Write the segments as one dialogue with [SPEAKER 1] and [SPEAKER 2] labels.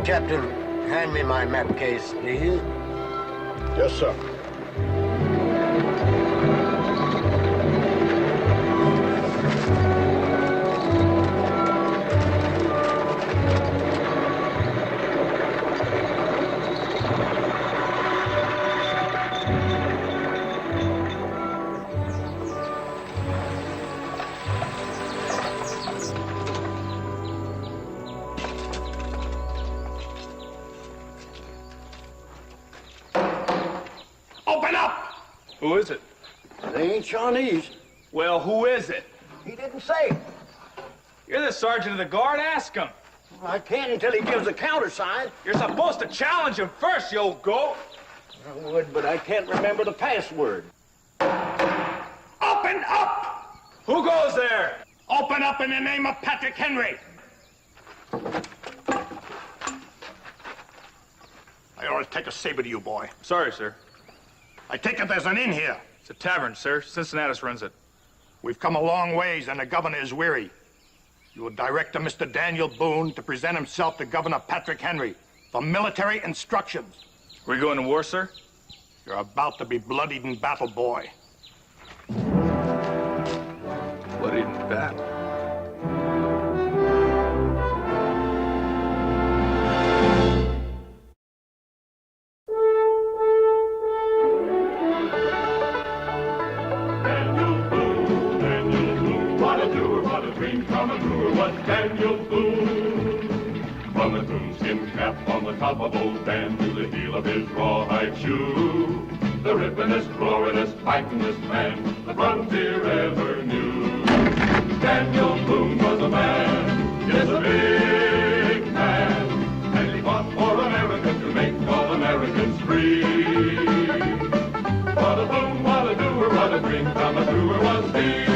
[SPEAKER 1] Captain, hand me my map case, please.
[SPEAKER 2] Yes, sir.
[SPEAKER 3] Open up!
[SPEAKER 4] Who is it?
[SPEAKER 2] They ain't Shawnees.
[SPEAKER 4] Well, who is it?
[SPEAKER 2] He didn't say.
[SPEAKER 4] You're the sergeant of the guard. Ask him.
[SPEAKER 2] I can't until he gives a countersign.
[SPEAKER 4] You're supposed to challenge him first, you old goat.
[SPEAKER 2] I would, but I can't remember the password.
[SPEAKER 3] Open up!
[SPEAKER 4] Who goes there?
[SPEAKER 3] Open up in the name of Patrick Henry! I ought to take a saber to you, boy.
[SPEAKER 4] Sorry, sir.
[SPEAKER 3] I take it there's an inn here.
[SPEAKER 4] It's a tavern, sir. Cincinnatus runs it.
[SPEAKER 3] We've come a long ways, and the governor is weary. You will direct to Mr. Daniel Boone to present himself to Governor Patrick Henry for military instructions.
[SPEAKER 4] We going to war, sir?
[SPEAKER 3] You're about to be bloodied in battle, boy.
[SPEAKER 4] Bloodied in battle.
[SPEAKER 5] Daniel Boone, from a coonskin cap on the top of old Dan to the heel of his rawhide shoe, the rippin'est, roaring'est, fighting'est man the frontier ever knew. Daniel Boone was a man, yes, a big man, and he fought for America to make all Americans free. What a boom, what a doer, what a dream come a truer was he.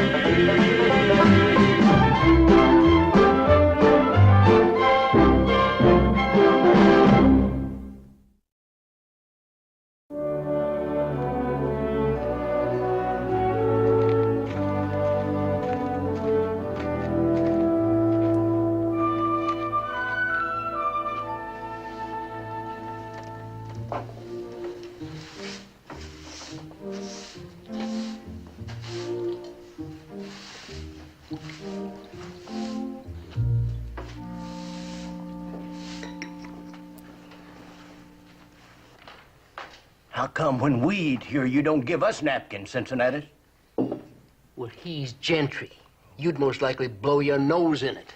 [SPEAKER 1] How come when we eat here, you don't give us napkins, Cincinnatus?
[SPEAKER 6] Well, he's gentry. You'd most likely blow your nose in it.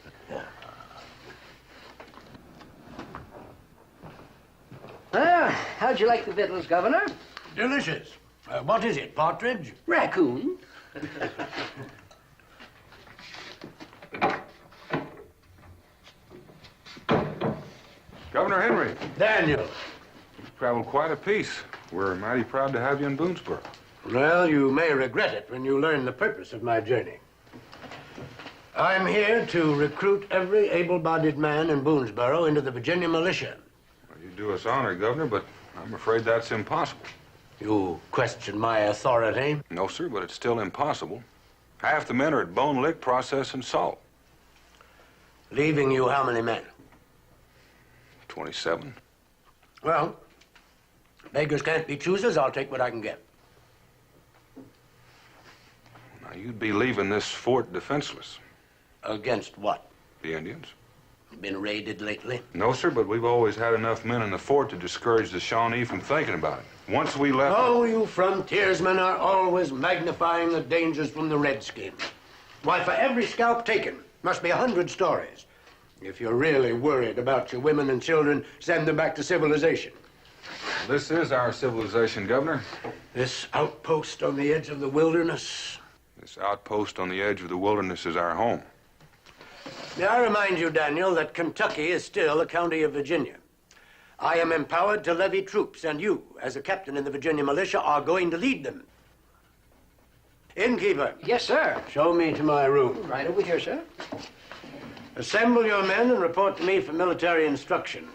[SPEAKER 6] How'd you like the victuals, Governor?
[SPEAKER 1] Delicious. What is it, partridge?
[SPEAKER 6] Raccoon.
[SPEAKER 7] Governor Henry,
[SPEAKER 1] Daniel.
[SPEAKER 7] you've traveled quite a piece. We're mighty proud to have you in Boonesboro.
[SPEAKER 1] Well, you may regret it when you learn the purpose of my journey. I'm here to recruit every able-bodied man in Boonesboro into the Virginia militia.
[SPEAKER 7] Well, you do us honor, Governor, but I'm afraid that's impossible.
[SPEAKER 1] You question my authority?
[SPEAKER 7] No, sir, but it's still impossible. Half the men are at Bone Lick processing salt.
[SPEAKER 1] Leaving you how many men?
[SPEAKER 7] 27.
[SPEAKER 1] Well, beggars can't be choosers. I'll take what I can get.
[SPEAKER 7] Now, you'd be leaving this fort defenseless.
[SPEAKER 1] Against what?
[SPEAKER 7] The Indians?
[SPEAKER 1] Been raided lately?
[SPEAKER 7] No, sir, but we've always had enough men in the fort to discourage the Shawnee from thinking about it. Once we left...
[SPEAKER 1] Oh, you frontiersmen are always magnifying the dangers from the redskins. Why, for every scalp taken, must be 100 stories. If you're really worried about your women and children, send them back to civilization.
[SPEAKER 7] This is our civilization, Governor.
[SPEAKER 1] This outpost on the edge of the wilderness.
[SPEAKER 7] This outpost on the edge of the wilderness is our home.
[SPEAKER 1] May I remind you, Daniel, that Kentucky is still a county of Virginia. I am empowered to levy troops, and you, as a captain in the Virginia militia, are going to lead them. Innkeeper.
[SPEAKER 6] Yes, sir.
[SPEAKER 1] Show me to my room.
[SPEAKER 6] Right over here, sir.
[SPEAKER 1] Assemble your men and report to me for military instruction.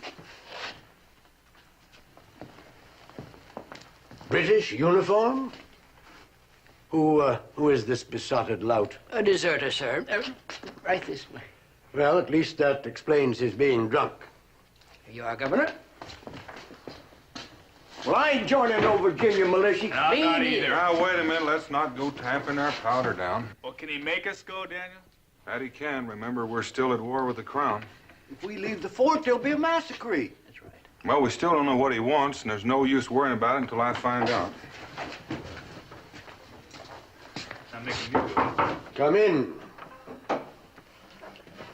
[SPEAKER 1] British uniform? Who is this besotted lout?
[SPEAKER 6] A deserter, sir. Right this way.
[SPEAKER 1] Well, at least that explains his being drunk.
[SPEAKER 6] Here you are, Governor.
[SPEAKER 2] Well, I ain't joining no Virginia militia.
[SPEAKER 4] No,
[SPEAKER 6] Me
[SPEAKER 4] not
[SPEAKER 6] neither.
[SPEAKER 4] either.
[SPEAKER 7] Now, wait a minute. Let's not go tamping our powder down.
[SPEAKER 4] Well, can he make us go, Daniel?
[SPEAKER 7] That he can. Remember, we're still at war with the Crown.
[SPEAKER 2] If we leave the fort, there'll be a massacre.
[SPEAKER 6] That's right.
[SPEAKER 7] Well, we still don't know what he wants, and there's no use worrying about it until I find out.
[SPEAKER 4] Not making you go.
[SPEAKER 1] Come in.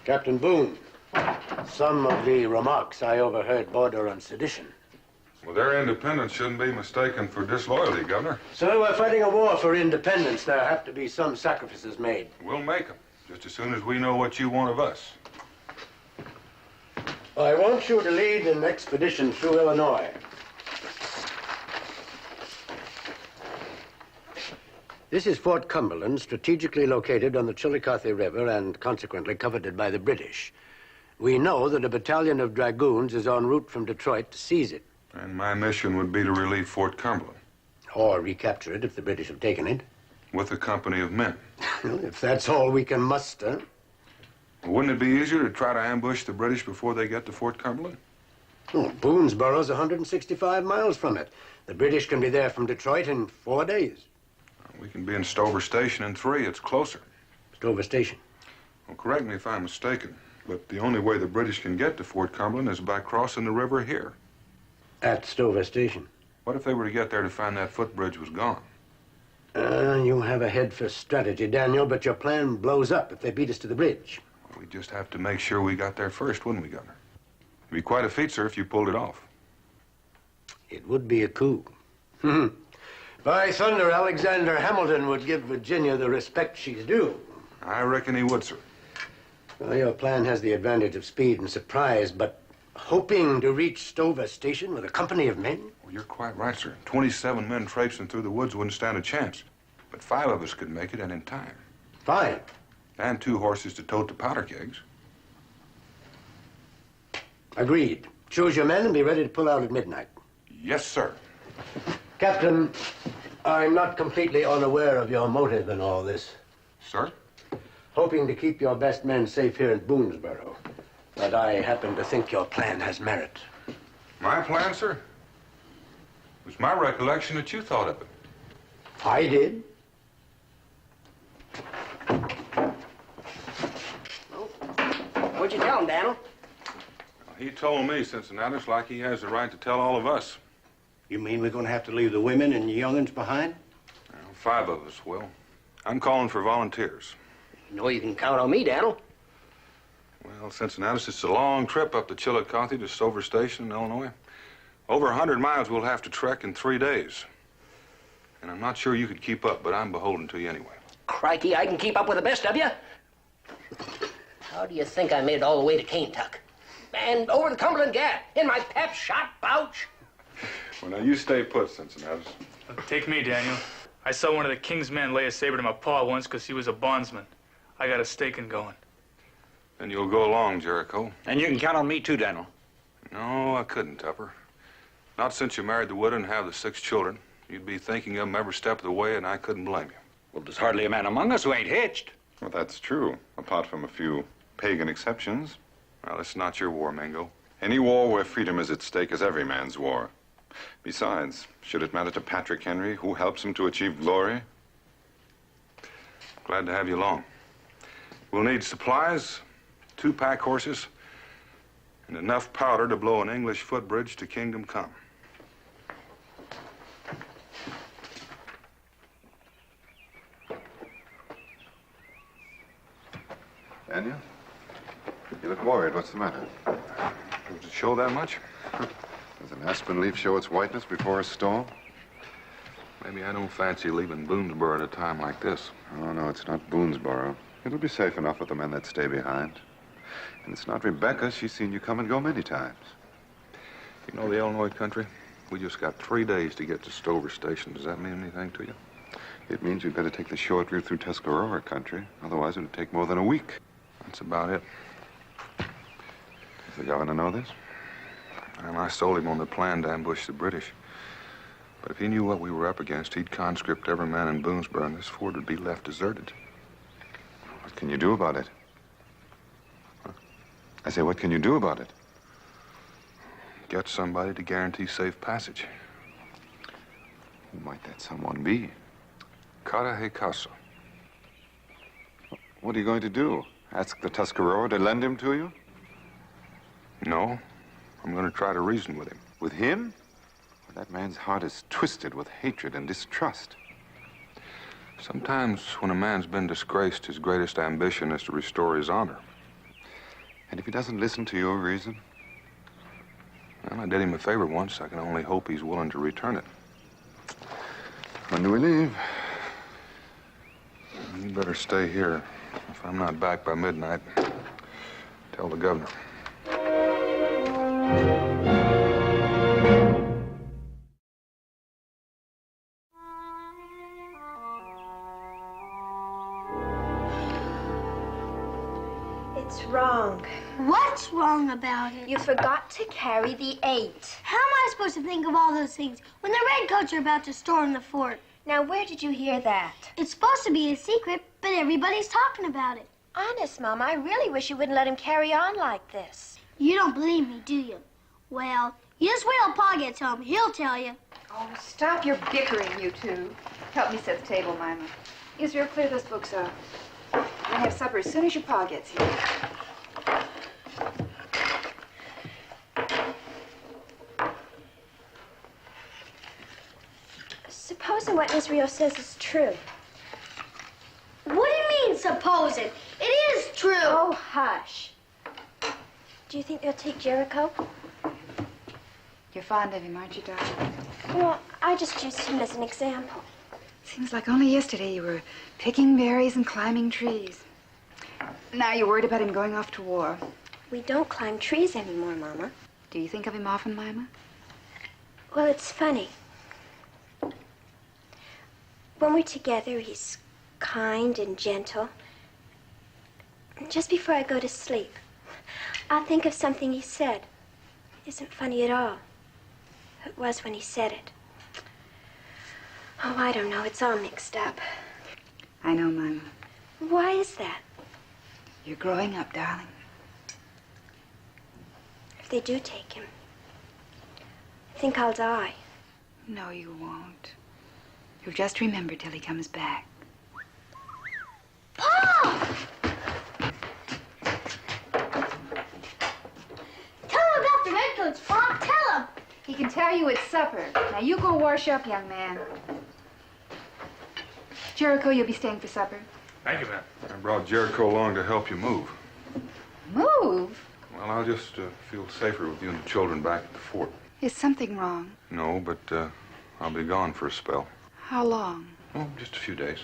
[SPEAKER 1] Captain Boone, some of the remarks I overheard border on sedition.
[SPEAKER 7] Well, their independence shouldn't be mistaken for disloyalty, Governor.
[SPEAKER 1] So we're fighting a war for independence. There have to be some sacrifices made.
[SPEAKER 7] We'll make them, just as soon as we know what you want of us.
[SPEAKER 1] I want you to lead an expedition through Illinois. This is Fort Cumberland, strategically located on the Chillicothe River and consequently coveted by the British. We know that a battalion of dragoons is en route from Detroit to seize it.
[SPEAKER 7] And my mission would be to relieve Fort Cumberland.
[SPEAKER 1] Or recapture it if the British have taken it.
[SPEAKER 7] With a company of men.
[SPEAKER 1] Well, if that's all we can muster.
[SPEAKER 7] Wouldn't it be easier to try to ambush the British before they get to Fort Cumberland?
[SPEAKER 1] Oh, Boonesboro's 165 miles from it. The British can be there from Detroit in 4 days.
[SPEAKER 7] We can be in Stover Station in 3. It's closer.
[SPEAKER 1] Stover Station.
[SPEAKER 7] Well, correct me if I'm mistaken, but the only way the British can get to Fort Cumberland is by crossing the river here.
[SPEAKER 1] At Stover Station.
[SPEAKER 7] What if they were to get there to find that footbridge was gone?
[SPEAKER 1] You have a head for strategy, Daniel, but your plan blows up if they beat us to the bridge.
[SPEAKER 7] We just have to make sure we got there first, wouldn't we, Governor? It'd be quite a feat, sir, if you pulled it off.
[SPEAKER 1] It would be a coup. By thunder, Alexander Hamilton would give Virginia the respect she's due.
[SPEAKER 7] I reckon he would, sir.
[SPEAKER 1] Well, your plan has the advantage of speed and surprise, but hoping to reach Stover Station with a company of men?
[SPEAKER 7] Well, you're quite right, sir. 27 men traipsing through the woods wouldn't stand a chance. But 5 of us could make it, and in time.
[SPEAKER 1] 5.
[SPEAKER 7] And 2 horses to tote the powder kegs.
[SPEAKER 1] Agreed. Choose your men and be ready to pull out at midnight.
[SPEAKER 7] Yes, sir.
[SPEAKER 1] Captain, I'm not completely unaware of your motive in all this.
[SPEAKER 7] Sir?
[SPEAKER 1] Hoping to keep your best men safe here in Boonesboro. But I happen to think your plan has merit.
[SPEAKER 7] My plan, sir? It was my recollection that you thought of it.
[SPEAKER 1] I did.
[SPEAKER 6] What'd you tell him, Daniel?
[SPEAKER 7] He told me, Cincinnatus, like he has the right to tell all of us.
[SPEAKER 2] You mean we're gonna have to leave the women and the young'uns behind?
[SPEAKER 7] Well, 5 of us will. I'm calling for volunteers.
[SPEAKER 6] You know you can count on me, Daniel.
[SPEAKER 7] Well, Cincinnatus, it's a long trip up the Chillicothe to Stover Station in Illinois. Over 100 miles we'll have to trek in 3 days. And I'm not sure you could keep up, but I'm beholden to you anyway.
[SPEAKER 6] Crikey, I can keep up with the best of you. How do you think I made it all the way to Kaintuck? And over the Cumberland Gap, in my pep shot pouch.
[SPEAKER 7] Well, now, you stay put, Cincinnatus.
[SPEAKER 4] Take me, Daniel. I saw one of the king's men lay a saber to my paw once because he was a bondsman. I got a staking going.
[SPEAKER 7] Then you'll go along, Jericho.
[SPEAKER 2] And you can count on me too, Daniel.
[SPEAKER 7] No, I couldn't, Tupper. Not since you married the widow and have the 6 children. You'd be thinking of them every step of the way, and I couldn't blame you.
[SPEAKER 2] Well, there's hardly a man among us who ain't hitched.
[SPEAKER 8] Well, that's true, apart from a few pagan exceptions.
[SPEAKER 7] Well, it's not your war, Mingo.
[SPEAKER 8] Any war where freedom is at stake is every man's war. Besides, should it matter to Patrick Henry, who helps him to achieve glory?
[SPEAKER 7] Glad to have you along. We'll need supplies, 2 pack horses, and enough powder to blow an English footbridge to Kingdom Come.
[SPEAKER 8] Daniel? You look worried. What's the matter?
[SPEAKER 7] Does it show that much?
[SPEAKER 8] Does an aspen leaf show its whiteness before a storm?
[SPEAKER 7] Maybe I don't fancy leaving Boonesboro at a time like this.
[SPEAKER 8] Oh, no, it's not Boonesboro. It'll be safe enough with the men that stay behind. And it's not Rebecca. She's seen you come and go many times.
[SPEAKER 7] You know the Illinois country? We just got 3 days to get to Stover Station. Does that mean anything to you?
[SPEAKER 8] It means you'd better take the short route through Tuscarora country. Otherwise, it'll take more than a week.
[SPEAKER 7] That's about it.
[SPEAKER 8] Does the governor know this?
[SPEAKER 7] And I sold him on the plan to ambush the British. But if he knew what we were up against, he'd conscript every man in Boonesboro, and this fort would be left deserted.
[SPEAKER 8] What can you do about it? Huh? I say, what can you do about it?
[SPEAKER 7] Get somebody to guarantee safe passage.
[SPEAKER 8] Who might that someone be?
[SPEAKER 7] Cara Casa.
[SPEAKER 8] What are you going to do? Ask the Tuscarora to lend him to you?
[SPEAKER 7] No, I'm going to try to reason with him.
[SPEAKER 8] With him? That man's heart is twisted with hatred and distrust.
[SPEAKER 7] Sometimes when a man's been disgraced, his greatest ambition is to restore his honor.
[SPEAKER 8] And if he doesn't listen to your reason?
[SPEAKER 7] Well, I did him a favor once. I can only hope he's willing to return it.
[SPEAKER 8] When do we leave?
[SPEAKER 7] You better stay here. If I'm not back by midnight, tell the governor.
[SPEAKER 9] It's wrong.
[SPEAKER 10] What's wrong about it?
[SPEAKER 9] You forgot to carry the 8.
[SPEAKER 10] How am I supposed to think of all those things when the redcoats are about to storm the fort?
[SPEAKER 9] Now, where did you hear that?
[SPEAKER 10] It's supposed to be a secret, but everybody's talking about it.
[SPEAKER 9] Honest, Mama, I really wish you wouldn't let him carry on like this.
[SPEAKER 10] You don't believe me, do you? Well, you just wait till Pa gets home. He'll tell you.
[SPEAKER 11] Oh, stop your bickering, you two. Help me set the table, Mima. Israel, clear those books off. We're gonna have supper as soon as your Pa gets here.
[SPEAKER 9] Supposing what Israel says is true.
[SPEAKER 10] What do you mean, suppose it? It is true.
[SPEAKER 9] Oh, hush. Do you think they'll take Jericho?
[SPEAKER 11] You're fond of him, aren't you, darling?
[SPEAKER 9] Well, I just used him as an example.
[SPEAKER 11] Seems like only yesterday you were picking berries and climbing trees. Now you're worried about him going off to war.
[SPEAKER 9] We don't climb trees anymore, Mama.
[SPEAKER 11] Do you think of him often, Mima?
[SPEAKER 9] Well, it's funny. When we're together, he's kind and gentle. Just before I go to sleep, I'll think of something he said. It isn't funny at all. It was when he said it. Oh, I don't know. It's all mixed up.
[SPEAKER 11] I know, Mima.
[SPEAKER 9] Why is that?
[SPEAKER 11] You're growing up, darling.
[SPEAKER 9] If they do take him, I think I'll die.
[SPEAKER 11] No, you won't. You'll just remember till he comes back.
[SPEAKER 10] Pa! Tell him about the redcoats, Pa. Tell him.
[SPEAKER 11] He can tell you it's supper. Now you go wash up, young man. Jericho, you'll be staying for supper.
[SPEAKER 4] Thank you, ma'am.
[SPEAKER 7] I brought Jericho along to help you move.
[SPEAKER 11] Move?
[SPEAKER 7] Well, I'll just feel safer with you and the children back at the fort.
[SPEAKER 11] Is something wrong?
[SPEAKER 7] No, but I'll be gone for a spell.
[SPEAKER 11] How long?
[SPEAKER 7] Oh, just a few days.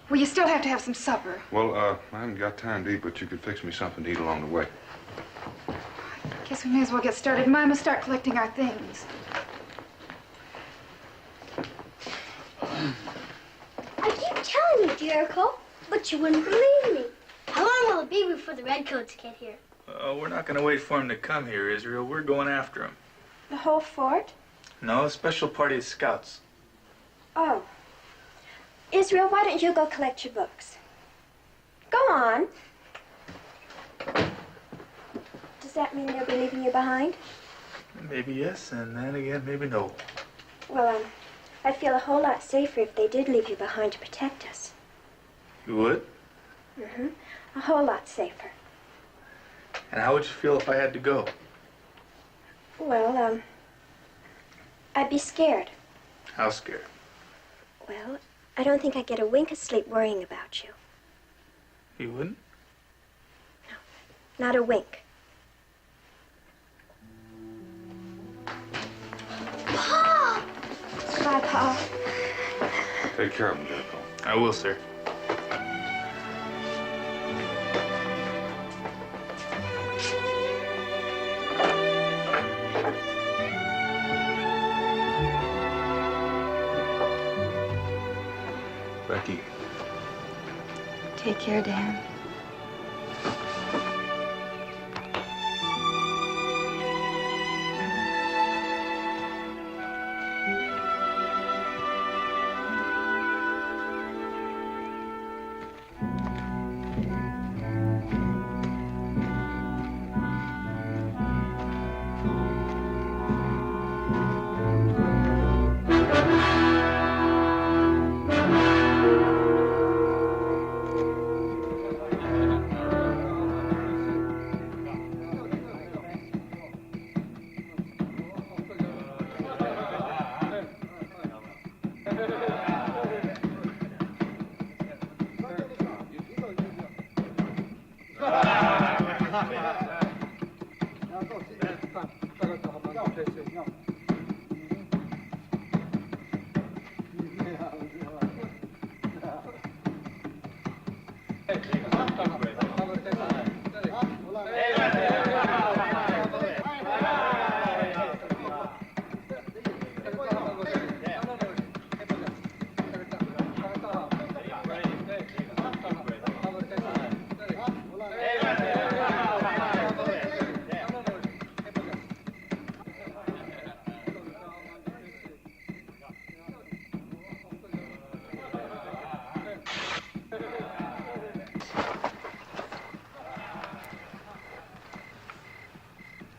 [SPEAKER 11] Well, you still have to have some supper.
[SPEAKER 7] Well, I haven't got time to eat, but you could fix me something to eat along the way.
[SPEAKER 11] Guess we may as well get started. Mima, start collecting our things.
[SPEAKER 10] I keep telling you, Jericho, but you wouldn't believe me. How long will it be before the redcoats get here?
[SPEAKER 4] We're not going to wait for him to come here, Israel. We're going after him.
[SPEAKER 9] The whole fort?
[SPEAKER 4] No, a special party of scouts.
[SPEAKER 9] Oh. Israel, why don't you go collect your books? Go on. Does that mean they'll be leaving you behind?
[SPEAKER 4] Maybe yes, and then again, maybe no.
[SPEAKER 9] Well, I'd feel a whole lot safer if they did leave you behind to protect us.
[SPEAKER 4] You would?
[SPEAKER 9] Mm-hmm. A whole lot safer.
[SPEAKER 4] And how would you feel if I had to go?
[SPEAKER 9] Well, I'd be scared.
[SPEAKER 4] How scared?
[SPEAKER 9] Well, I don't think I'd get a wink of sleep worrying about you.
[SPEAKER 4] You wouldn't?
[SPEAKER 9] Not a wink.
[SPEAKER 10] Pa!
[SPEAKER 9] Bye, Pa.
[SPEAKER 7] Take care of him, Jericho.
[SPEAKER 4] I will, sir.
[SPEAKER 7] Becky.
[SPEAKER 11] Take care, Dan.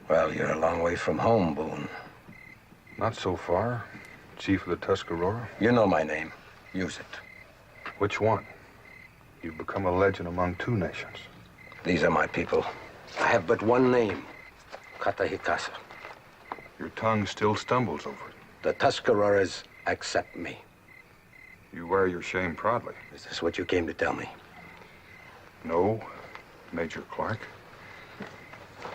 [SPEAKER 1] Well, you're a long way from home, Boone.
[SPEAKER 7] Not so far. Chief of the Tuscarora.
[SPEAKER 1] You know my name. Use it.
[SPEAKER 7] Which one? You've become a legend among two nations.
[SPEAKER 1] These are my people. I have but one name. Katahikasa.
[SPEAKER 7] Your tongue still stumbles over it.
[SPEAKER 1] The Tuscaroras accept me.
[SPEAKER 7] You wear your shame proudly.
[SPEAKER 1] Is this what you came to tell me?
[SPEAKER 7] No, Major Clark.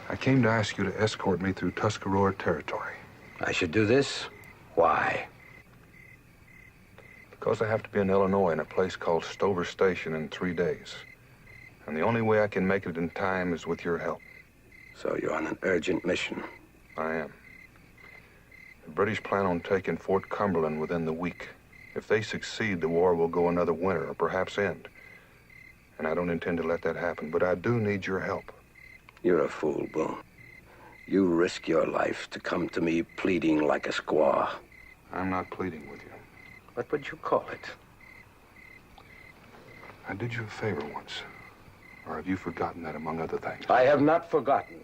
[SPEAKER 7] I came to ask you to escort me through Tuscarora territory.
[SPEAKER 1] I should do this? Why?
[SPEAKER 7] Because I have to be in Illinois in a place called Stover Station in 3 days. And the only way I can make it in time is with your help.
[SPEAKER 1] So you're on an urgent mission.
[SPEAKER 7] I am. The British plan on taking Fort Cumberland within the week. If they succeed, the war will go another winter or perhaps end. And I don't intend to let that happen, but I do need your help.
[SPEAKER 1] You're a fool, Boone. You risk your life to come to me pleading like a squaw.
[SPEAKER 7] I'm not pleading with you.
[SPEAKER 1] What would you call it?
[SPEAKER 7] I did you a favor once. Or have you forgotten that among other things?
[SPEAKER 1] I have not forgotten.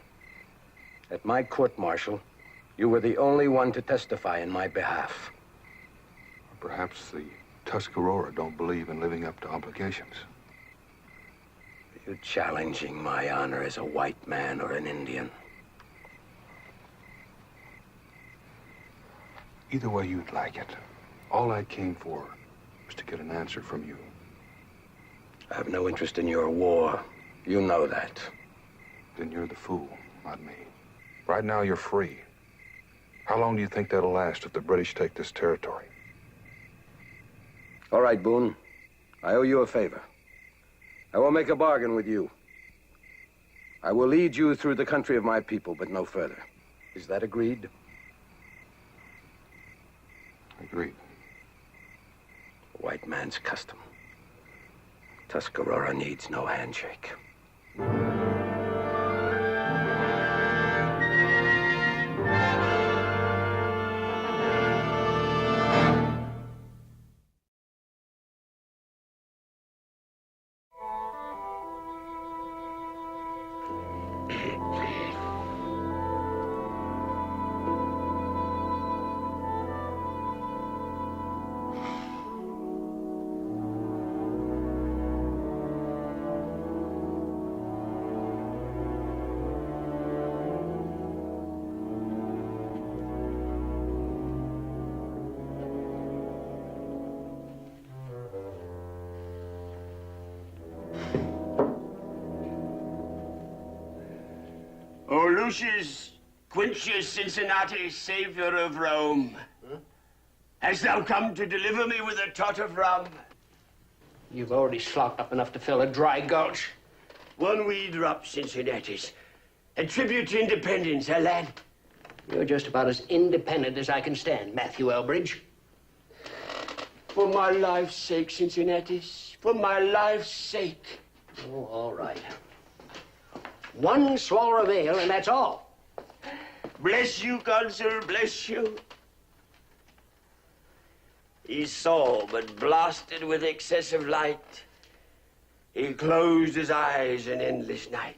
[SPEAKER 1] At my court-martial, you were the only one to testify in my behalf.
[SPEAKER 7] Or perhaps the Tuscarora don't believe in living up to obligations.
[SPEAKER 1] Are you challenging my honor as a white man or an Indian?
[SPEAKER 7] Either way you'd like it. All I came for was to get an answer from you.
[SPEAKER 1] I have no interest in your war. You know that.
[SPEAKER 7] Then you're the fool, not me. Right now you're free. How long do you think that'll last if the British take this territory?
[SPEAKER 1] All right, Boone. I owe you a favor. I will make a bargain with you. I will lead you through the country of my people, but no further. Is that agreed?
[SPEAKER 7] Agreed.
[SPEAKER 1] White man's custom. Tuscarora needs no handshake.
[SPEAKER 12] O Lucius, Quintius Cincinnati, savior of Rome, hast thou come to deliver me with a tot of rum?
[SPEAKER 6] You've already slopped up enough to fill a dry gulch.
[SPEAKER 12] One wee drop, Cincinnatus. A tribute to independence, eh, lad?
[SPEAKER 6] You're just about as independent as I can stand, Matthew Elbridge.
[SPEAKER 12] For my life's sake, Cincinnatus. For my life's sake.
[SPEAKER 6] Oh, all right. One swallow of ale, and that's all.
[SPEAKER 12] Bless you, Consul, bless you. He saw, but blasted with excessive light, he closed his eyes in endless night.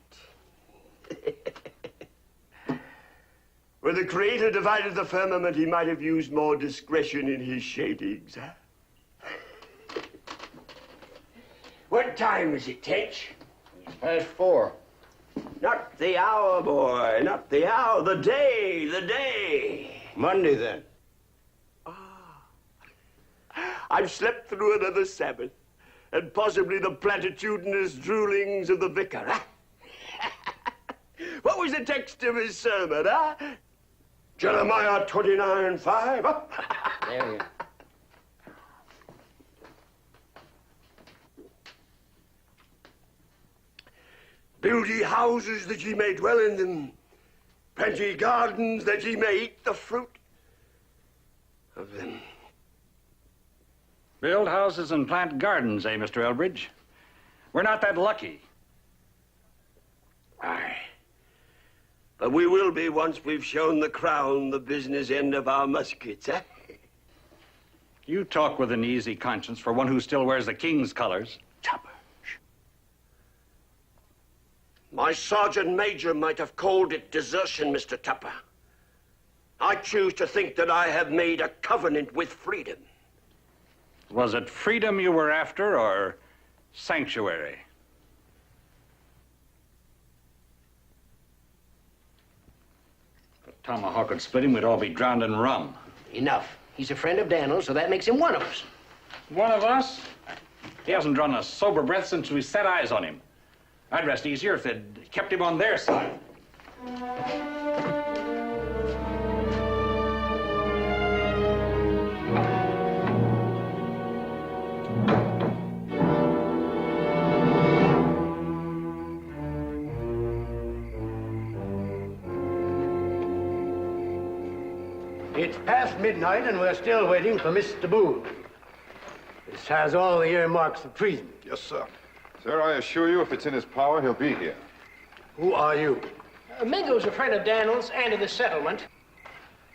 [SPEAKER 12] When the Creator divided the firmament, he might have used more discretion in his shadings. What time is it, Tench?
[SPEAKER 2] It's past 4.
[SPEAKER 12] Not the hour, boy, not the hour, the day, the day.
[SPEAKER 2] Monday, then.
[SPEAKER 12] I've slept through another Sabbath, and possibly the platitudinous droolings of the vicar, huh? What was the text of his sermon, huh? Jeremiah 29:5.
[SPEAKER 6] There you
[SPEAKER 12] Build ye houses that ye may dwell in them. Plant ye gardens that ye may eat the fruit of them.
[SPEAKER 13] Build houses and plant gardens, eh, Mr. Elbridge? We're not that lucky.
[SPEAKER 12] Aye. But we will be once we've shown the crown the business end of our muskets, eh?
[SPEAKER 13] You talk with an easy conscience for one who still wears the king's colors.
[SPEAKER 12] Tupper. My sergeant major might have called it desertion, Mr. Tupper. I choose to think that I have made a covenant with freedom.
[SPEAKER 13] Was it freedom you were after or sanctuary? If a tomahawk could split him, we'd all be drowned in rum.
[SPEAKER 6] Enough. He's a friend of Daniel's, so that makes him one of us.
[SPEAKER 13] One of us? He hasn't drawn a sober breath since we set eyes on him. I'd rest easier if they'd kept him on their side.
[SPEAKER 1] It's past midnight and we're still waiting for Mr. Boone. This has all the earmarks of treason.
[SPEAKER 8] Yes, sir. Sir, I assure you, if it's in his power, he'll be here.
[SPEAKER 1] Who are you?
[SPEAKER 6] Mingo's a friend of Daniel's and of the settlement.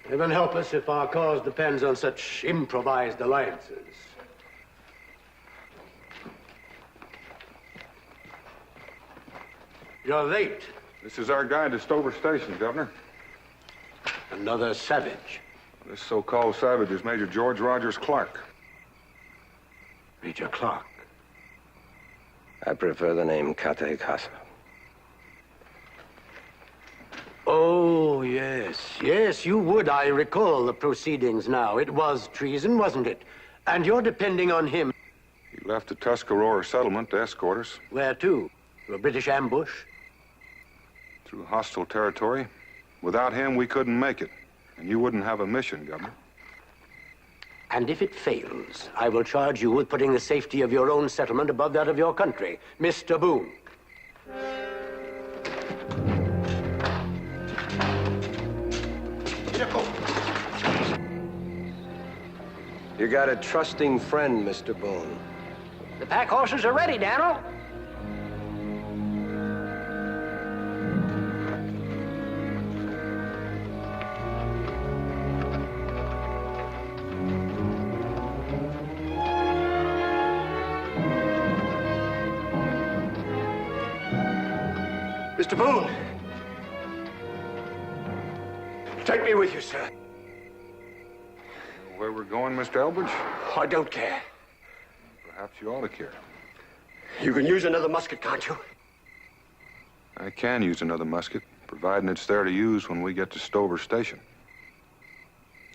[SPEAKER 1] Heaven help us if our cause depends on such improvised alliances. You're late.
[SPEAKER 7] This is our guide to Stover Station, Governor.
[SPEAKER 1] Another savage.
[SPEAKER 7] This so-called savage is Major George Rogers Clark.
[SPEAKER 1] Major Clark.
[SPEAKER 2] I prefer the name Kate Casa.
[SPEAKER 1] Oh, yes. Yes, you would. I recall the proceedings now. It was treason, wasn't it? And you're depending on him.
[SPEAKER 7] He left the Tuscarora settlement to escort us
[SPEAKER 1] Where to? To a British ambush?
[SPEAKER 7] through hostile territory. Without him, we couldn't make it. And you wouldn't have a mission, Governor.
[SPEAKER 1] And if it fails, I will charge you with putting the safety of your own settlement above that of your country, Mr. Boone.
[SPEAKER 2] You got a trusting friend, Mr. Boone.
[SPEAKER 6] The pack horses are ready, Daniel.
[SPEAKER 12] Mr. Boone. Take me with you, sir.
[SPEAKER 7] Where we're going, Mr. Elbridge?
[SPEAKER 12] I don't care.
[SPEAKER 7] Perhaps you ought to care.
[SPEAKER 12] You can use another musket, can't you?
[SPEAKER 7] I can use another musket, providing it's there to use when we get to Stover Station.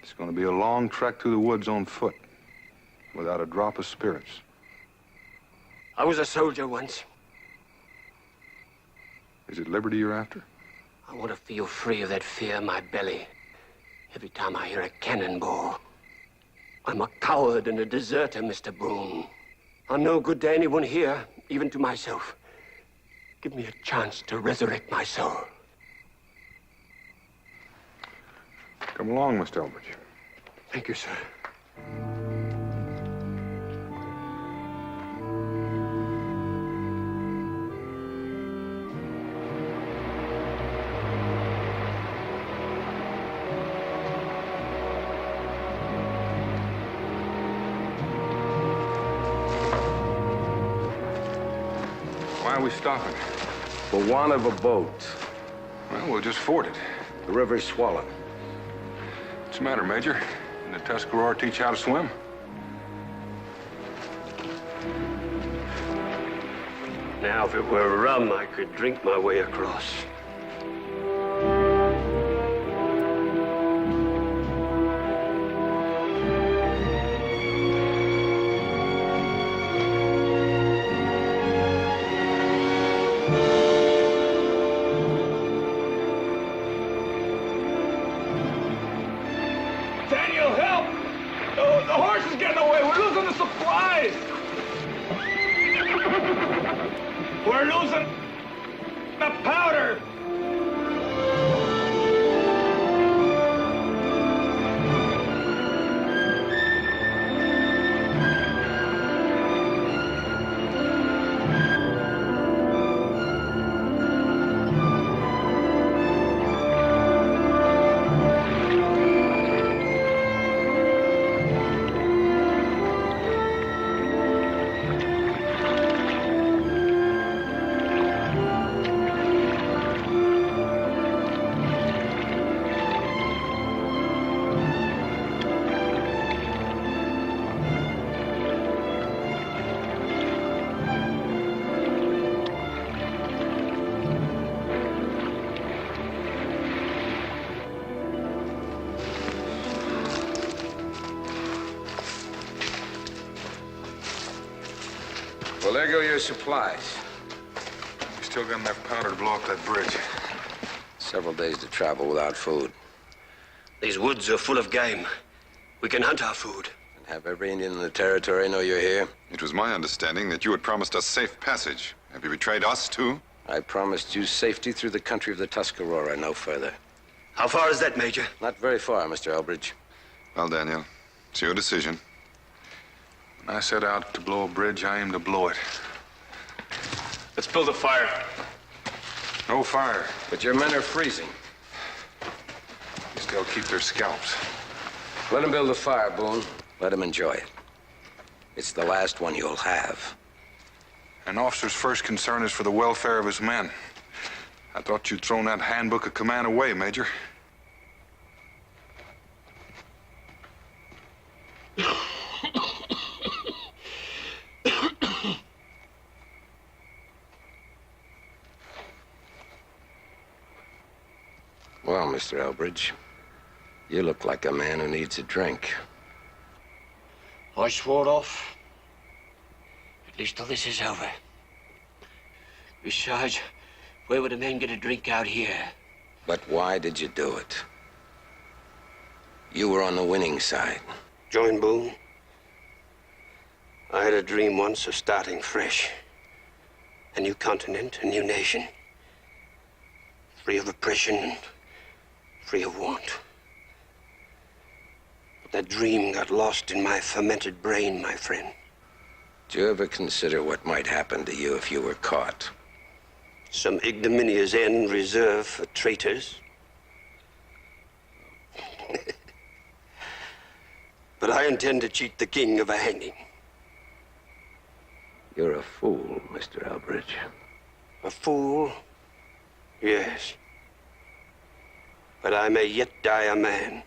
[SPEAKER 7] It's going to be a long trek through the woods on foot, without a drop of spirits.
[SPEAKER 12] I was a soldier once.
[SPEAKER 7] Is it liberty you're after?
[SPEAKER 6] I want to feel free of that fear in my belly every time I hear a cannonball.
[SPEAKER 12] I'm a coward and a deserter, Mr. Boone. I'm no good to anyone here, even to myself. Give me a chance to resurrect my soul.
[SPEAKER 7] Come along, Mr. Elbridge.
[SPEAKER 12] Thank you, sir.
[SPEAKER 7] Why are we stopping?
[SPEAKER 2] For want of a boat.
[SPEAKER 7] Well, we'll just ford it.
[SPEAKER 2] The river's swollen.
[SPEAKER 7] What's the matter, Major? Didn't the Tuscarora teach you how to swim?
[SPEAKER 12] Now, if it were rum, I could drink my way across.
[SPEAKER 4] Boys! We're losing the powder!
[SPEAKER 7] Well, there go your supplies. You still got enough powder to blow up that bridge.
[SPEAKER 12] Several days to travel without food. These woods are full of game. We can hunt our food. And have every Indian in the territory know you're here.
[SPEAKER 8] It was my understanding that you had promised us safe passage. Have you betrayed us, too?
[SPEAKER 12] I promised you safety through the country of the Tuscarora, no further. How far is that, Major? Not very far, Mr. Elbridge.
[SPEAKER 8] Well, Daniel, it's your decision.
[SPEAKER 7] When I set out to blow a bridge, I aim to blow it.
[SPEAKER 4] Let's build a fire.
[SPEAKER 7] No fire.
[SPEAKER 12] But your men are freezing.
[SPEAKER 7] At least they'll keep their scalps.
[SPEAKER 12] Let them build a fire, Boone. Let them enjoy it. It's the last one you'll have.
[SPEAKER 7] An officer's first concern is for the welfare of his men. I thought you'd thrown that handbook of command away, Major.
[SPEAKER 12] Well, Mr. Elbridge, you look like a man who needs a drink.
[SPEAKER 6] I swore it off. At least till this is over. Besides, where would a man get a drink out here?
[SPEAKER 12] But why did you do it? You were on the winning side. Join Boone? I had a dream once of starting fresh. A new continent, a new nation. Free of oppression and free of want. But that dream got lost in my fermented brain, my friend. Did you ever consider what might happen to you if you were caught? Some ignominious end reserved for traitors? But I intend to cheat the king of a hanging. You're a fool, Mr. Elbridge. A fool? Yes. But I may yet die a man.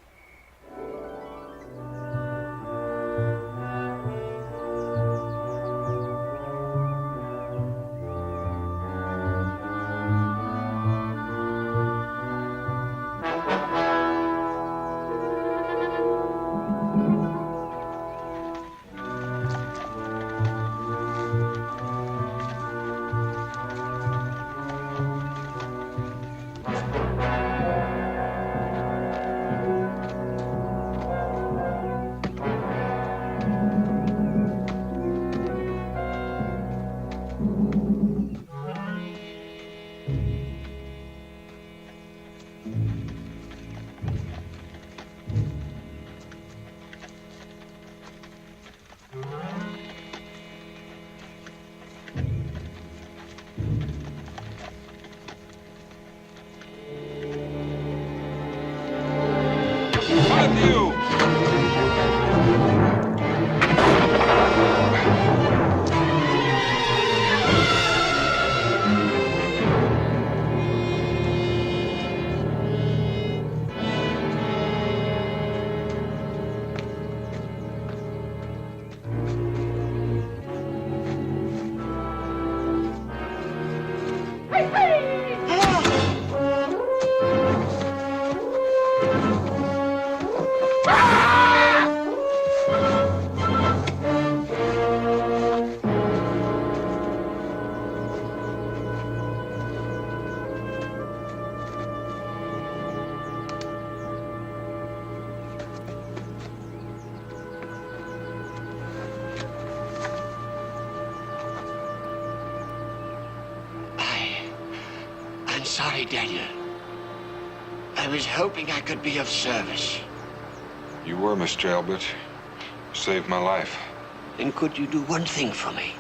[SPEAKER 14] sorry, Daniel. I was hoping I could be of service.
[SPEAKER 7] You were, Mr. Elbridge. Saved my life.
[SPEAKER 14] Then could you do one thing for me?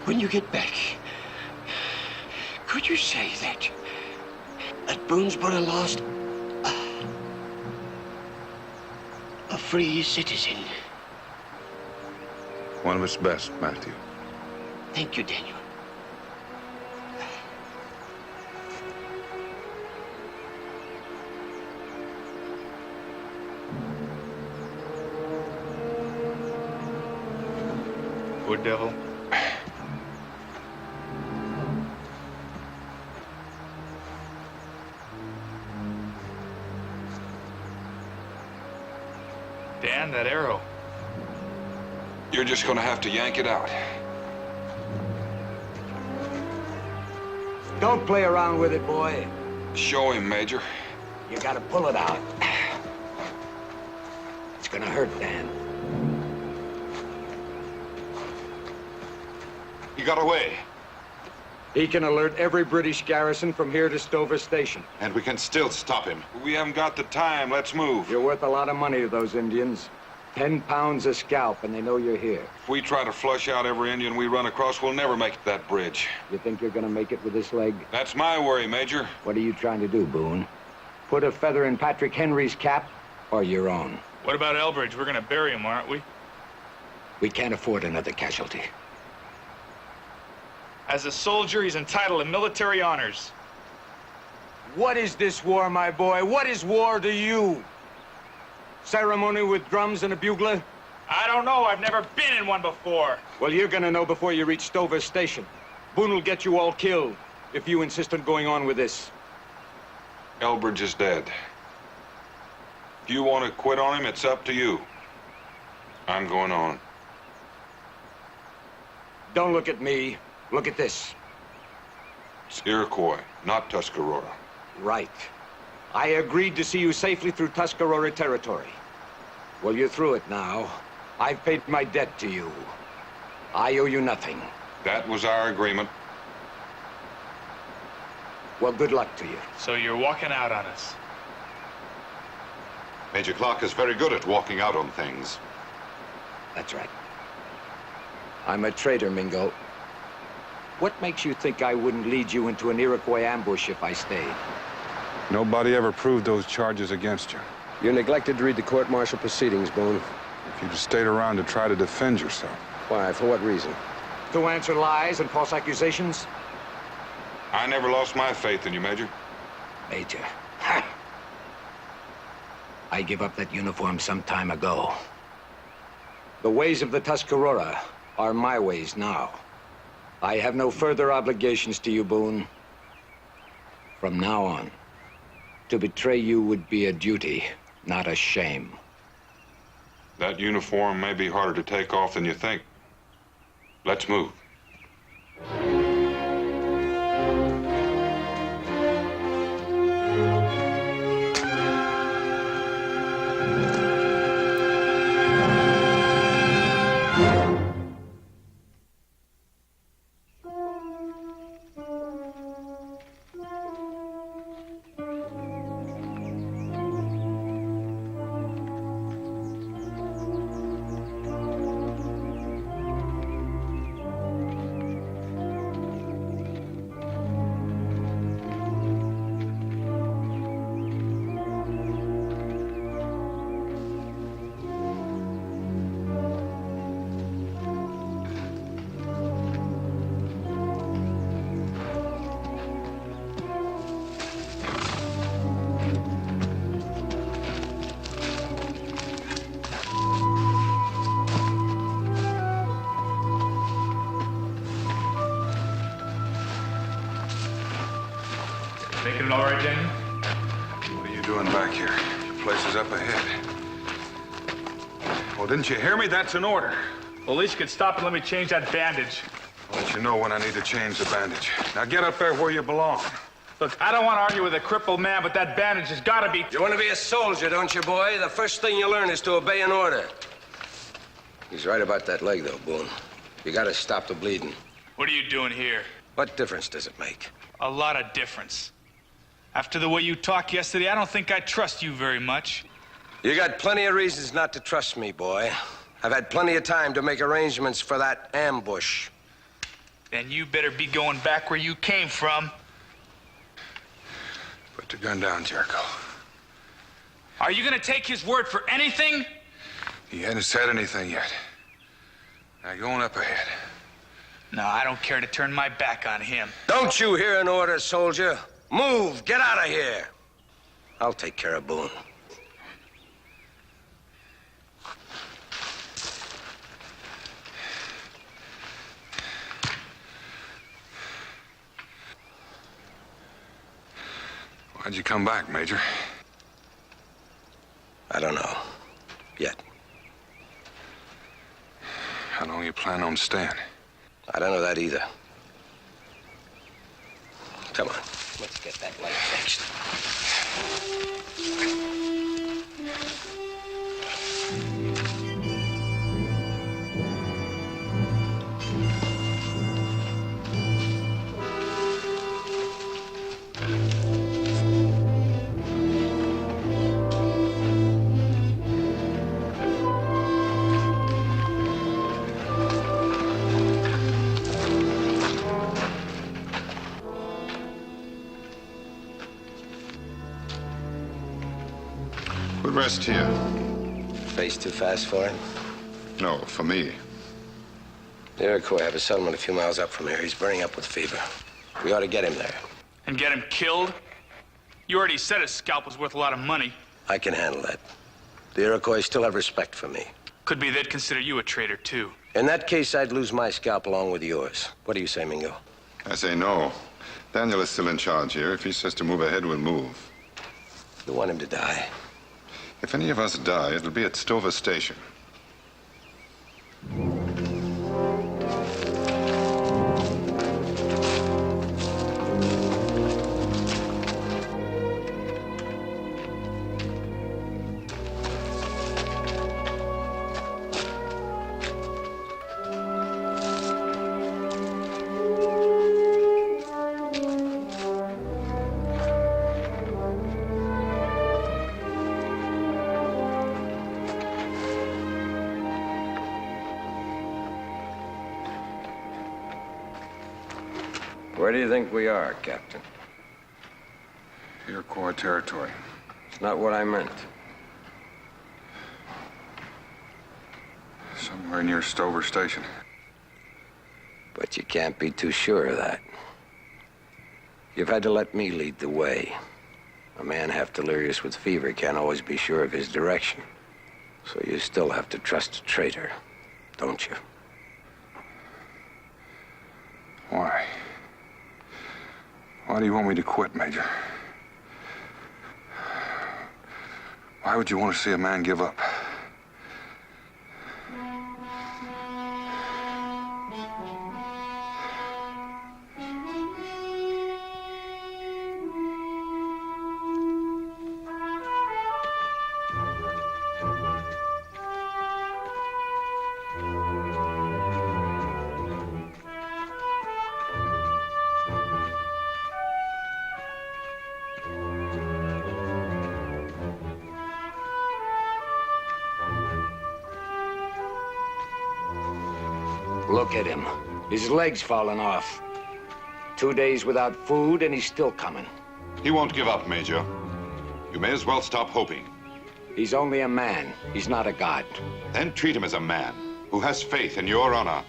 [SPEAKER 14] When you get back, could you say that Boonesboro lost a free citizen?
[SPEAKER 7] One of its best, Matthew.
[SPEAKER 14] Thank you, Daniel.
[SPEAKER 4] Poor devil. Dan, that arrow.
[SPEAKER 7] You're just gonna have to yank it out.
[SPEAKER 1] Don't play around with it, boy.
[SPEAKER 7] Show him, Major.
[SPEAKER 1] You gotta pull it out. It's gonna hurt, Dan.
[SPEAKER 8] He got away.
[SPEAKER 15] He can alert every British garrison from here to Stover Station.
[SPEAKER 8] And we can still stop him.
[SPEAKER 7] We haven't got the time. Let's move.
[SPEAKER 15] You're worth a lot of money to those Indians. 10 pounds a scalp, and they know you're here.
[SPEAKER 7] If we try to flush out every Indian we run across, we'll never make that bridge.
[SPEAKER 15] You think you're gonna make it with this leg?
[SPEAKER 7] That's my worry, Major.
[SPEAKER 15] What are you trying to do, Boone? Put a feather in Patrick Henry's cap, or your own?
[SPEAKER 4] What about Elbridge? We're gonna bury him, aren't we?
[SPEAKER 1] We can't afford another casualty.
[SPEAKER 4] As a soldier, he's entitled to military honors.
[SPEAKER 15] What is this war, my boy? What is war to you? Ceremony with drums and a bugler?
[SPEAKER 4] I don't know. I've never been in one before.
[SPEAKER 15] Well, you're gonna know before you reach Stover Station. Boone will get you all killed if you insist on going on with this.
[SPEAKER 7] Elbridge is dead. If you want to quit on him, it's up to you. I'm going on.
[SPEAKER 15] Don't look at me. Look at this.
[SPEAKER 7] It's Iroquois, not Tuscarora.
[SPEAKER 15] Right. I agreed to see you safely through Tuscarora territory. Well, you're through it now. I've paid my debt to you. I owe you nothing.
[SPEAKER 7] That was our agreement.
[SPEAKER 15] Well, good luck to you.
[SPEAKER 4] So you're walking out on us.
[SPEAKER 8] Major Clark is very good at walking out on things.
[SPEAKER 15] That's right. I'm a traitor, Mingo. What makes you think I wouldn't lead you into an Iroquois ambush if I stayed?
[SPEAKER 7] Nobody ever proved those charges against you.
[SPEAKER 12] You neglected to read the court-martial proceedings, Boone.
[SPEAKER 7] If you'd have stayed around to try to defend yourself.
[SPEAKER 12] Why? For what reason?
[SPEAKER 15] To answer lies and false accusations?
[SPEAKER 7] I never lost my faith in you, Major.
[SPEAKER 1] Major. Ha! I gave up that uniform some time ago.
[SPEAKER 15] The ways of the Tuscarora are my ways now. I have no further obligations to you, Boone. From now on, to betray you would be a duty, not a shame.
[SPEAKER 7] That uniform may be harder to take off than you think. Let's move.
[SPEAKER 4] Making it all right, Daniel?
[SPEAKER 7] What are you doing back here? Your place is up ahead. Well, didn't you hear me? That's an order.
[SPEAKER 4] Well, at least you could stop and let me change that bandage.
[SPEAKER 7] I'll let you know when I need to change the bandage. Now get up there where you belong.
[SPEAKER 4] Look, I don't want to argue with a crippled man, but that bandage has got to be...
[SPEAKER 12] You want to be a soldier, don't you, boy? The first thing you learn is to obey an order. He's right about that leg, though, Boone. You got to stop the bleeding.
[SPEAKER 4] What are you doing here?
[SPEAKER 12] What difference does it make?
[SPEAKER 4] A lot of difference. After the way you talked yesterday, I don't think I trust you very much.
[SPEAKER 12] You got plenty of reasons not to trust me, boy. I've had plenty of time to make arrangements for that ambush.
[SPEAKER 4] Then you better be going back where you came from.
[SPEAKER 7] Put the gun down, Jericho.
[SPEAKER 4] Are you gonna take his word for anything?
[SPEAKER 7] He hadn't said anything yet. Now, going up ahead.
[SPEAKER 4] No, I don't care to turn my back on him.
[SPEAKER 12] Don't you hear an order, soldier? Move! Get out of here! I'll take care of Boone.
[SPEAKER 7] Why'd you come back, Major?
[SPEAKER 12] I don't know. Yet.
[SPEAKER 7] How long you plan on staying?
[SPEAKER 12] I don't know that either. Come on, let's get that light fixed.
[SPEAKER 8] We'll rest here.
[SPEAKER 12] Face too fast for him?
[SPEAKER 8] No, for me.
[SPEAKER 12] The Iroquois have a settlement a few miles up from here. He's burning up with fever. We ought to get him there.
[SPEAKER 4] And get him killed? You already said his scalp was worth a lot of money.
[SPEAKER 12] I can handle that. The Iroquois still have respect for me.
[SPEAKER 4] Could be they'd consider you a traitor, too.
[SPEAKER 12] In that case, I'd lose my scalp along with yours. What do you say, Mingo?
[SPEAKER 8] I say no. Daniel is still in charge here. If he says to move ahead, we'll move.
[SPEAKER 12] You want him to die?
[SPEAKER 8] If any of us die, it'll be at Stover Station.
[SPEAKER 15] Where do you think we are, Captain?
[SPEAKER 7] Iroquois territory.
[SPEAKER 15] It's not what I meant.
[SPEAKER 7] Somewhere near Stover Station.
[SPEAKER 12] But you can't be too sure of that. You've had to let me lead the way. A man half delirious with fever can't always be sure of his direction. So you still have to trust a traitor, don't you?
[SPEAKER 7] Why? Why do you want me to quit, Major? Why would you want to see a man give up?
[SPEAKER 15] Look at him. His leg's fallen off. 2 days without food, and he's still coming.
[SPEAKER 8] He won't give up, Major. You may as well stop hoping.
[SPEAKER 15] He's only a man. He's not a god.
[SPEAKER 8] Then treat him as a man who has faith in your honor.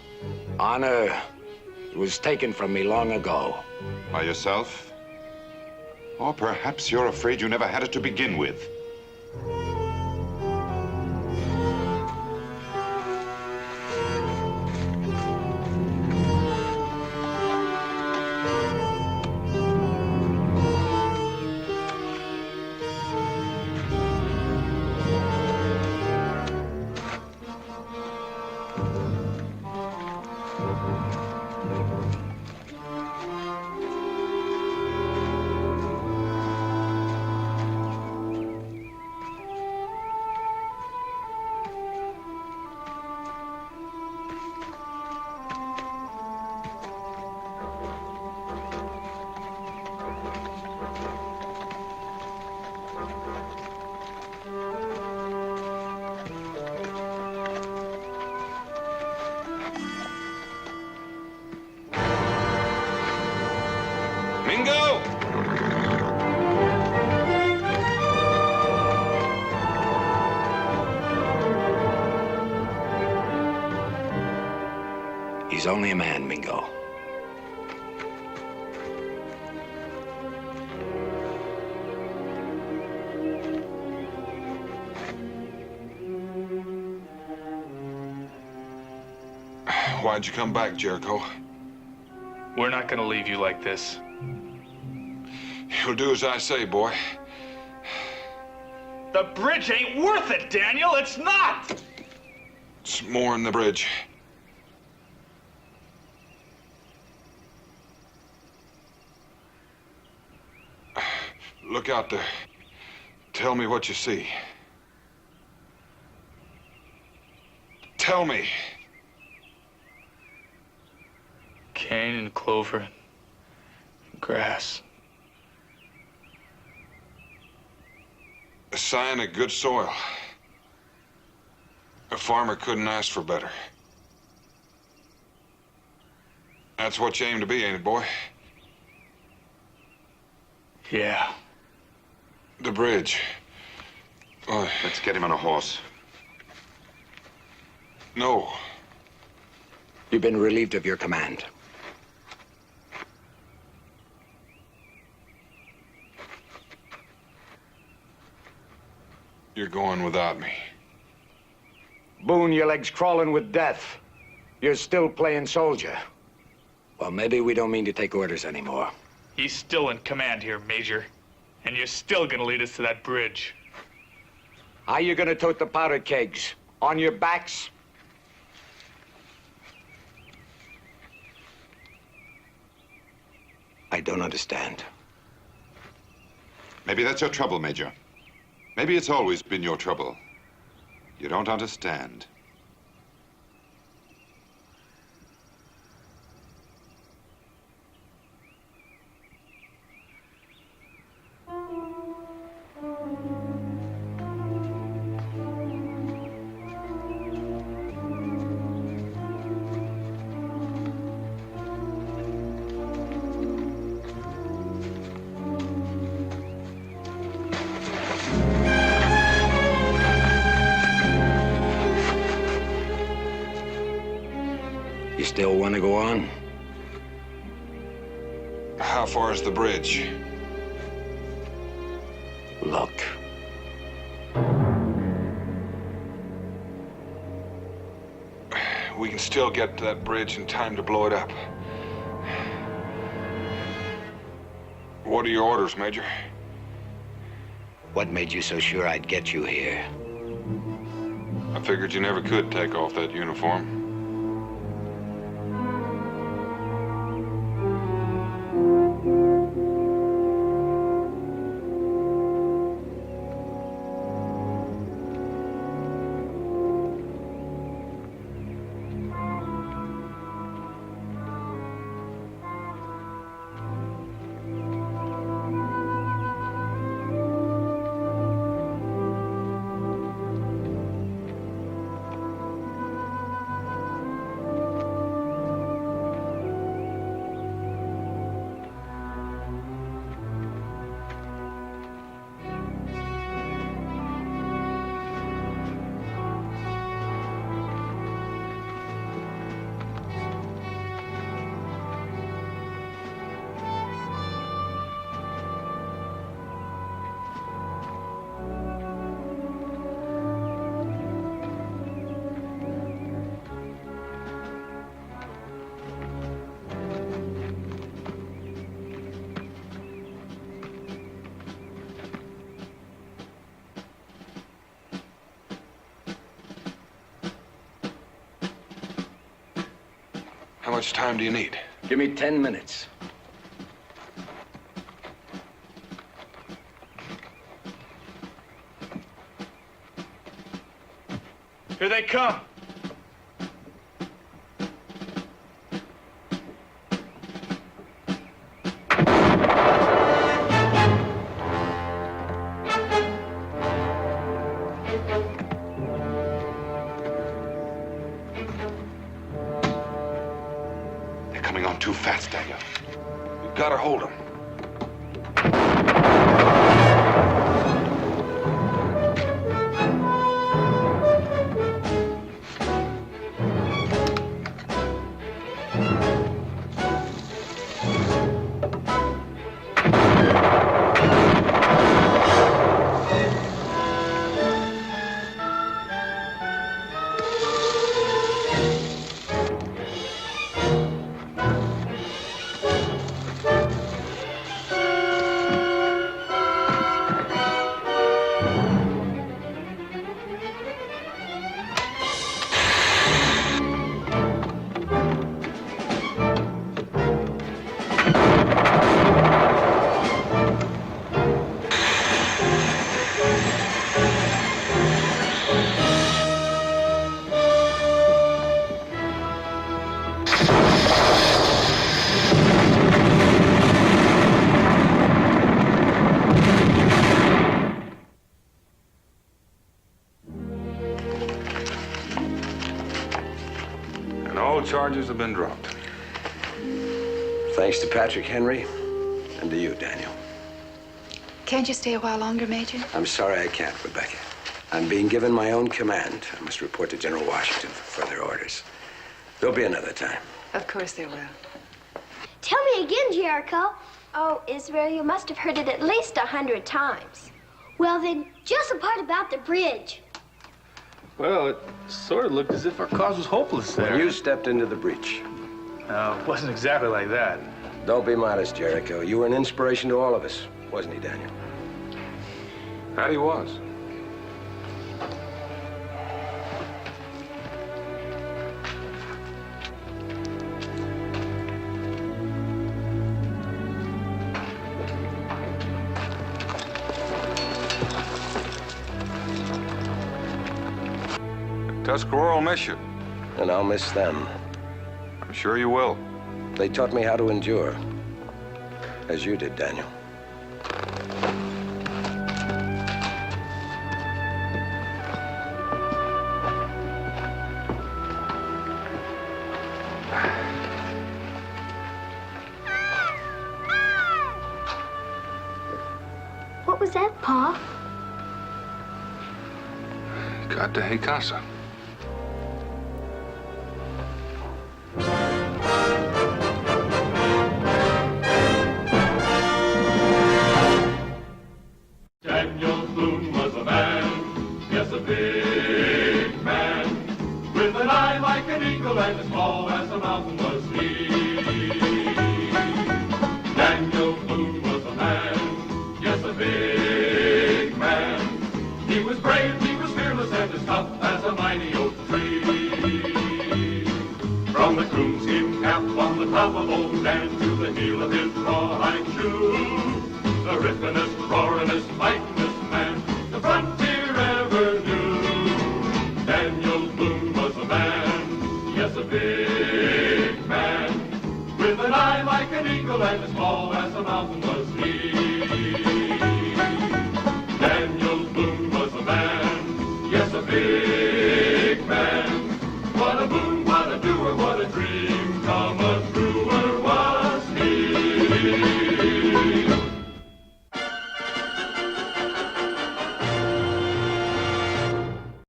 [SPEAKER 15] Honor was taken from me long ago.
[SPEAKER 8] By yourself? Or perhaps you're afraid you never had it to begin with.
[SPEAKER 15] He's only a man, Mingo.
[SPEAKER 7] Why'd you come back, Jericho?
[SPEAKER 4] We're not gonna leave you like this.
[SPEAKER 7] You'll do as I say, boy.
[SPEAKER 4] The bridge ain't worth it, Daniel. It's not!
[SPEAKER 7] It's more in the bridge. Look out there. Tell me what you see. Tell me.
[SPEAKER 4] Cane and clover and grass.
[SPEAKER 7] A sign of good soil. A farmer couldn't ask for better. That's what you aim to be, ain't it, boy?
[SPEAKER 4] Yeah.
[SPEAKER 7] The bridge. Oh.
[SPEAKER 8] Let's get him on a horse.
[SPEAKER 7] No.
[SPEAKER 15] You've been relieved of your command.
[SPEAKER 7] You're going without me.
[SPEAKER 15] Boone, your leg's crawling with death. You're still playing soldier. Well, maybe we don't mean to take orders anymore.
[SPEAKER 4] He's still in command here, Major. And you're still gonna lead us to that bridge.
[SPEAKER 15] How you gonna tote the powder kegs? On your backs? I don't understand.
[SPEAKER 8] Maybe that's your trouble, Major. Maybe it's always been your trouble. You don't understand.
[SPEAKER 15] You still want to go on?
[SPEAKER 7] How far is the bridge?
[SPEAKER 15] Look.
[SPEAKER 7] We can still get to that bridge in time to blow it up. What are your orders, Major?
[SPEAKER 15] What made you so sure I'd get you here?
[SPEAKER 7] I figured you never could take off that uniform. How much time do you need?
[SPEAKER 15] Give me 10 minutes.
[SPEAKER 4] Here they come.
[SPEAKER 8] Coming on too fast, Daniel.
[SPEAKER 7] You've got to hold him. charges have been dropped.
[SPEAKER 12] Thanks to Patrick Henry and to you, Daniel.
[SPEAKER 11] Can't you stay a while longer, Major?
[SPEAKER 12] I'm sorry I can't, Rebecca. I'm being given my own command. I must report to General Washington for further orders. There'll be another time.
[SPEAKER 11] Of course there will.
[SPEAKER 10] Tell me again, Jericho.
[SPEAKER 9] Oh, Israel, you must have heard it at least 100 times.
[SPEAKER 10] Well, then, just the part about the bridge.
[SPEAKER 4] Well, it sort of looked as if our cause was hopeless there.
[SPEAKER 12] When you stepped into the breach.
[SPEAKER 4] No, it wasn't exactly like that.
[SPEAKER 12] Don't be modest, Jericho. You were an inspiration to all of us, wasn't he, Daniel?
[SPEAKER 7] That he was. Tuscarora will miss you.
[SPEAKER 12] And I'll miss them.
[SPEAKER 7] I'm sure you will.
[SPEAKER 12] They taught me how to endure. As you did, Daniel.
[SPEAKER 10] What was that, Pa?
[SPEAKER 7] Got to hey casa.
[SPEAKER 5] Daniel Boone was a man, yes, a big man, with an eye like an eagle and as tall as a mountain was he. Daniel Boone was a man, yes, a big man. He was brave, he was fearless, and as tough as a mighty oak tree. From the coonskin cap on the top of old Dan to the heel of his rawhide shoe, the rippin'est, roarin'est, fightin'est man the frontier ever knew. Daniel Boone was a man, yes, a big man, with an eye like an eagle and as tall as a mountain